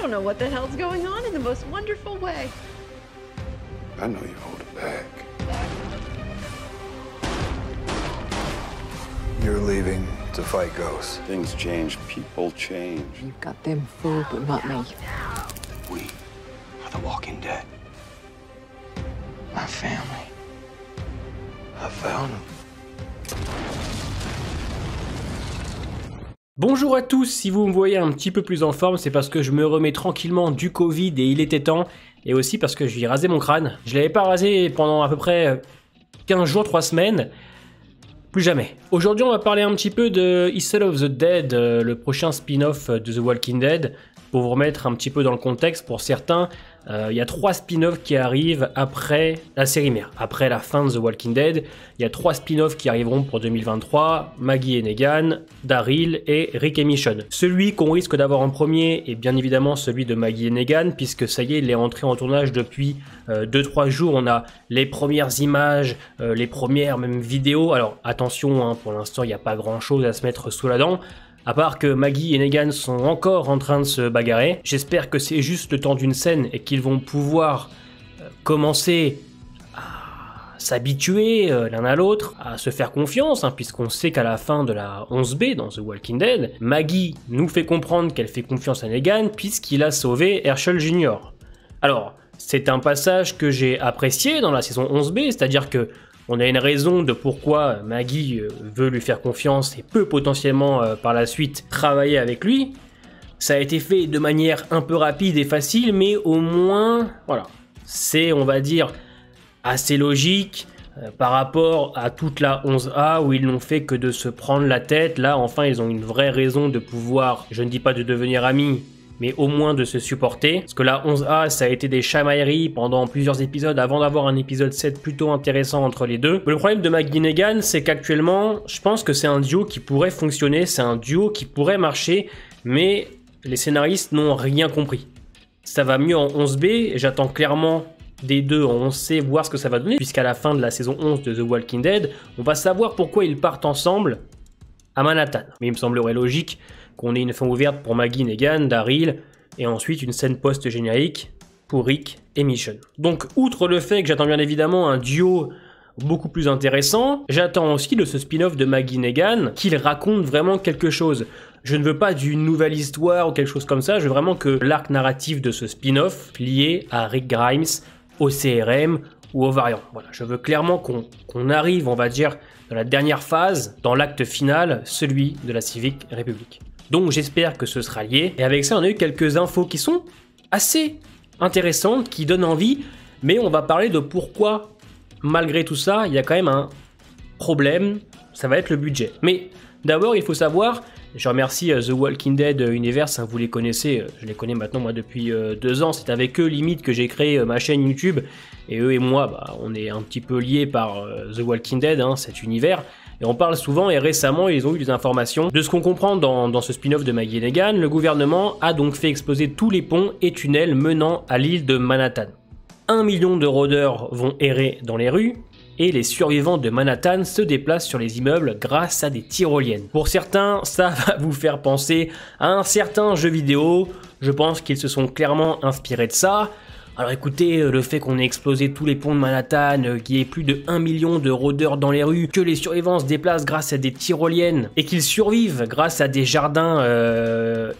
don't know what the hell's going on in the most wonderful way. I know you hold it back. You're leaving to fight ghosts. Things change, people change. You've got them fooled, but not me. We are the Walking Dead. My family. I found them. Bonjour à tous, si vous me voyez un petit peu plus en forme, c'est parce que je me remets tranquillement du Covid et il était temps, et aussi parce que j'ai rasé mon crâne. Je l'avais pas rasé pendant à peu près 15 jours, 3 semaines, plus jamais. Aujourd'hui on va parler un petit peu de History of the Dead, le prochain spin-off de The Walking Dead. Pour vous remettre un petit peu dans le contexte, pour certains, il y a 3 spin-offs qui arrivent après la série mère, après la fin de The Walking Dead. Il y a 3 spin-offs qui arriveront pour 2023, Maggie et Negan, Daryl et Rick et Michonne. Celui qu'on risque d'avoir en premier est bien évidemment celui de Maggie et Negan, puisque ça y est, il est entré en tournage depuis 2-3 jours. On a les premières images, les premières même vidéos. Alors attention, hein, pour l'instant il n'y a pas grand chose à se mettre sous la dent. À part que Maggie et Negan sont encore en train de se bagarrer. J'espère que c'est juste le temps d'une scène et qu'ils vont pouvoir commencer à s'habituer l'un à l'autre, à se faire confiance, hein, puisqu'on sait qu'à la fin de la 11B dans The Walking Dead, Maggie nous fait comprendre qu'elle fait confiance à Negan puisqu'il a sauvé Herschel Jr. Alors, c'est un passage que j'ai apprécié dans la saison 11B, c'est-à-dire que on a une raison de pourquoi Maggie veut lui faire confiance et peut potentiellement par la suite travailler avec lui. Ça a été fait de manière un peu rapide et facile, mais au moins, voilà, c'est, on va dire, assez logique par rapport à toute la 11A où ils n'ont fait que de se prendre la tête. Là, enfin, ils ont une vraie raison de pouvoir, je ne dis pas de devenir amis, mais au moins de se supporter. Parce que la 11A, ça a été des chamailleries pendant plusieurs épisodes avant d'avoir un épisode 7 plutôt intéressant entre les deux. Mais le problème de Maggie et Negan, c'est qu'actuellement, je pense que c'est un duo qui pourrait fonctionner, c'est un duo qui pourrait marcher, mais les scénaristes n'ont rien compris. Ça va mieux en 11B, et j'attends clairement des deux en 11C voir ce que ça va donner, puisqu'à la fin de la saison 11 de The Walking Dead, on va savoir pourquoi ils partent ensemble à Manhattan. Mais il me semblerait logique qu'on ait une fin ouverte pour Maggie, Negan, Daryl, et ensuite une scène post-générique pour Rick et Michonne. Donc, outre le fait que j'attends bien évidemment un duo beaucoup plus intéressant, j'attends aussi de ce spin-off de Maggie Negan qu'il raconte vraiment quelque chose. Je ne veux pas d'une nouvelle histoire ou quelque chose comme ça, je veux vraiment que l'arc narratif de ce spin-off lié à Rick Grimes, au CRM ou aux variants. Voilà, je veux clairement qu'on arrive, on va dire, dans la dernière phase, dans l'acte final, celui de la Civic Republic. Donc j'espère que ce sera lié. Et avec ça, on a eu quelques infos qui sont assez intéressantes, qui donnent envie, mais on va parler de pourquoi, malgré tout ça, il y a quand même un problème, ça va être le budget. Mais d'abord, il faut savoir, je remercie The Walking Dead Universe, hein, vous les connaissez, je les connais maintenant moi depuis 2 ans, c'est avec eux limite que j'ai créé ma chaîne YouTube, et eux et moi, bah, on est un petit peu liés par The Walking Dead, hein, cet univers. Et on parle souvent, et récemment, ils ont eu des informations. De ce qu'on comprend dans ce spin-off de Maggie et Negan, le gouvernement a donc fait exploser tous les ponts et tunnels menant à l'île de Manhattan. 1 million de rôdeurs vont errer dans les rues, et les survivants de Manhattan se déplacent sur les immeubles grâce à des tyroliennes. Pour certains, ça va vous faire penser à un certain jeu vidéo. Je pense qu'ils se sont clairement inspirés de ça. Alors écoutez, le fait qu'on ait explosé tous les ponts de Manhattan, qu'il y ait plus de 1 million de rôdeurs dans les rues, que les survivants se déplacent grâce à des tyroliennes, et qu'ils survivent grâce à des jardins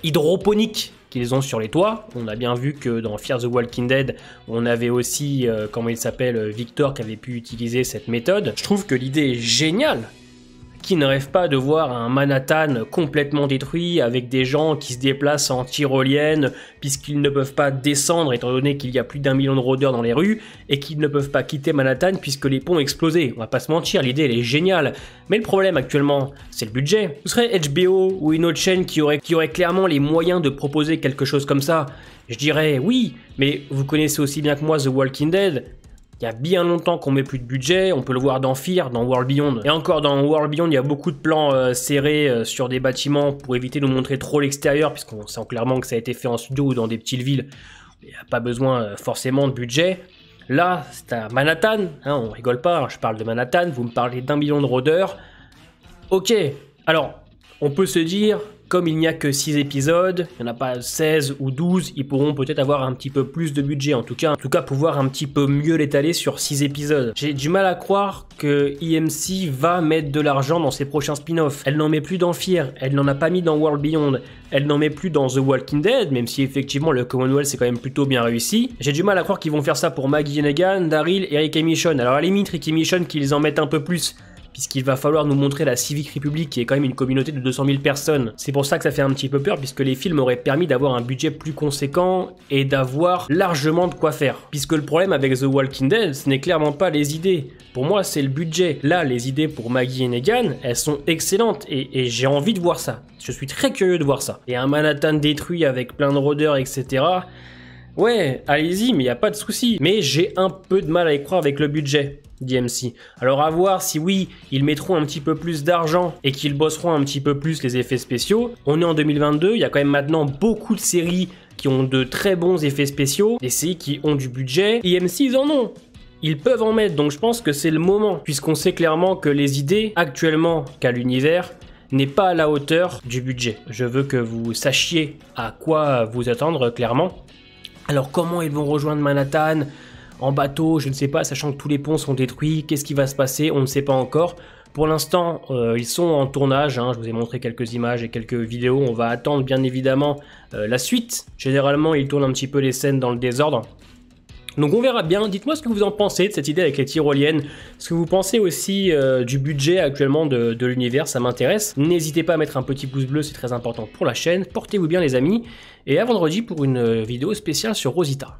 hydroponiques qu'ils ont sur les toits. On a bien vu que dans Fear the Walking Dead, on avait aussi, comment il s'appelle, Victor qui avait pu utiliser cette méthode. Je trouve que l'idée est géniale. Qui ne rêve pas de voir un Manhattan complètement détruit avec des gens qui se déplacent en tyrolienne puisqu'ils ne peuvent pas descendre étant donné qu'il y a plus d'1 million de rôdeurs dans les rues et qu'ils ne peuvent pas quitter Manhattan puisque les ponts ont explosé. On va pas se mentir, l'idée elle est géniale. Mais le problème actuellement, c'est le budget. Ce serait HBO ou une autre chaîne qui aurait clairement les moyens de proposer quelque chose comme ça. Je dirais oui, mais vous connaissez aussi bien que moi The Walking Dead. Il y a bien longtemps qu'on met plus de budget, on peut le voir dans Fear, dans World Beyond. Et encore dans World Beyond, il y a beaucoup de plans serrés sur des bâtiments pour éviter de nous montrer trop l'extérieur, puisqu'on sent clairement que ça a été fait en studio ou dans des petites villes. Il n'y a pas besoin forcément de budget. Là, c'est à Manhattan, hein, on rigole pas, hein, je parle de Manhattan, vous me parlez d'1 million de rôdeurs. Ok, alors, on peut se dire, comme il n'y a que 6 épisodes, il n'y en a pas 16 ou 12, ils pourront peut-être avoir un petit peu plus de budget, en tout cas pouvoir un petit peu mieux l'étaler sur 6 épisodes. J'ai du mal à croire que EMC va mettre de l'argent dans ses prochains spin-offs. Elle n'en met plus dans Fear, elle n'en a pas mis dans World Beyond, elle n'en met plus dans The Walking Dead, même si effectivement le Commonwealth c'est quand même plutôt bien réussi. J'ai du mal à croire qu'ils vont faire ça pour Maggie Negan, Daryl et Rick et Michonne. Alors à la limite, Rick et Michonne qu'ils en mettent un peu plus, puisqu'il va falloir nous montrer la Civic Republic qui est quand même une communauté de 200 000 personnes. C'est pour ça que ça fait un petit peu peur, puisque les films auraient permis d'avoir un budget plus conséquent et d'avoir largement de quoi faire. Puisque le problème avec The Walking Dead, ce n'est clairement pas les idées. Pour moi, c'est le budget. Là, les idées pour Maggie et Negan, elles sont excellentes et j'ai envie de voir ça. Je suis très curieux de voir ça. Et un Manhattan détruit avec plein de rôdeurs, etc. Ouais, allez-y, mais il n'y a pas de souci. Mais j'ai un peu de mal à y croire avec le budget d'EMC. Alors à voir si oui, ils mettront un petit peu plus d'argent et qu'ils bosseront un petit peu plus les effets spéciaux. On est en 2022, il y a quand même maintenant beaucoup de séries qui ont de très bons effets spéciaux, des séries qui ont du budget. EMC, ils en ont. Ils peuvent en mettre, donc je pense que c'est le moment, puisqu'on sait clairement que les idées, actuellement, qu'a l'univers, n'est pas à la hauteur du budget. Je veux que vous sachiez à quoi vous attendre, clairement. Alors comment ils vont rejoindre Manhattan en bateau, je ne sais pas, sachant que tous les ponts sont détruits, qu'est-ce qui va se passer, on ne sait pas encore. Pour l'instant, ils sont en tournage, hein, je vous ai montré quelques images et quelques vidéos, on va attendre bien évidemment la suite. Généralement, ils tournent un petit peu les scènes dans le désordre. Donc on verra bien, dites-moi ce que vous en pensez de cette idée avec les tyroliennes, ce que vous pensez aussi du budget actuellement de l'univers, ça m'intéresse. N'hésitez pas à mettre un petit pouce bleu, c'est très important pour la chaîne, portez-vous bien les amis, et à vendredi pour une vidéo spéciale sur Rosita.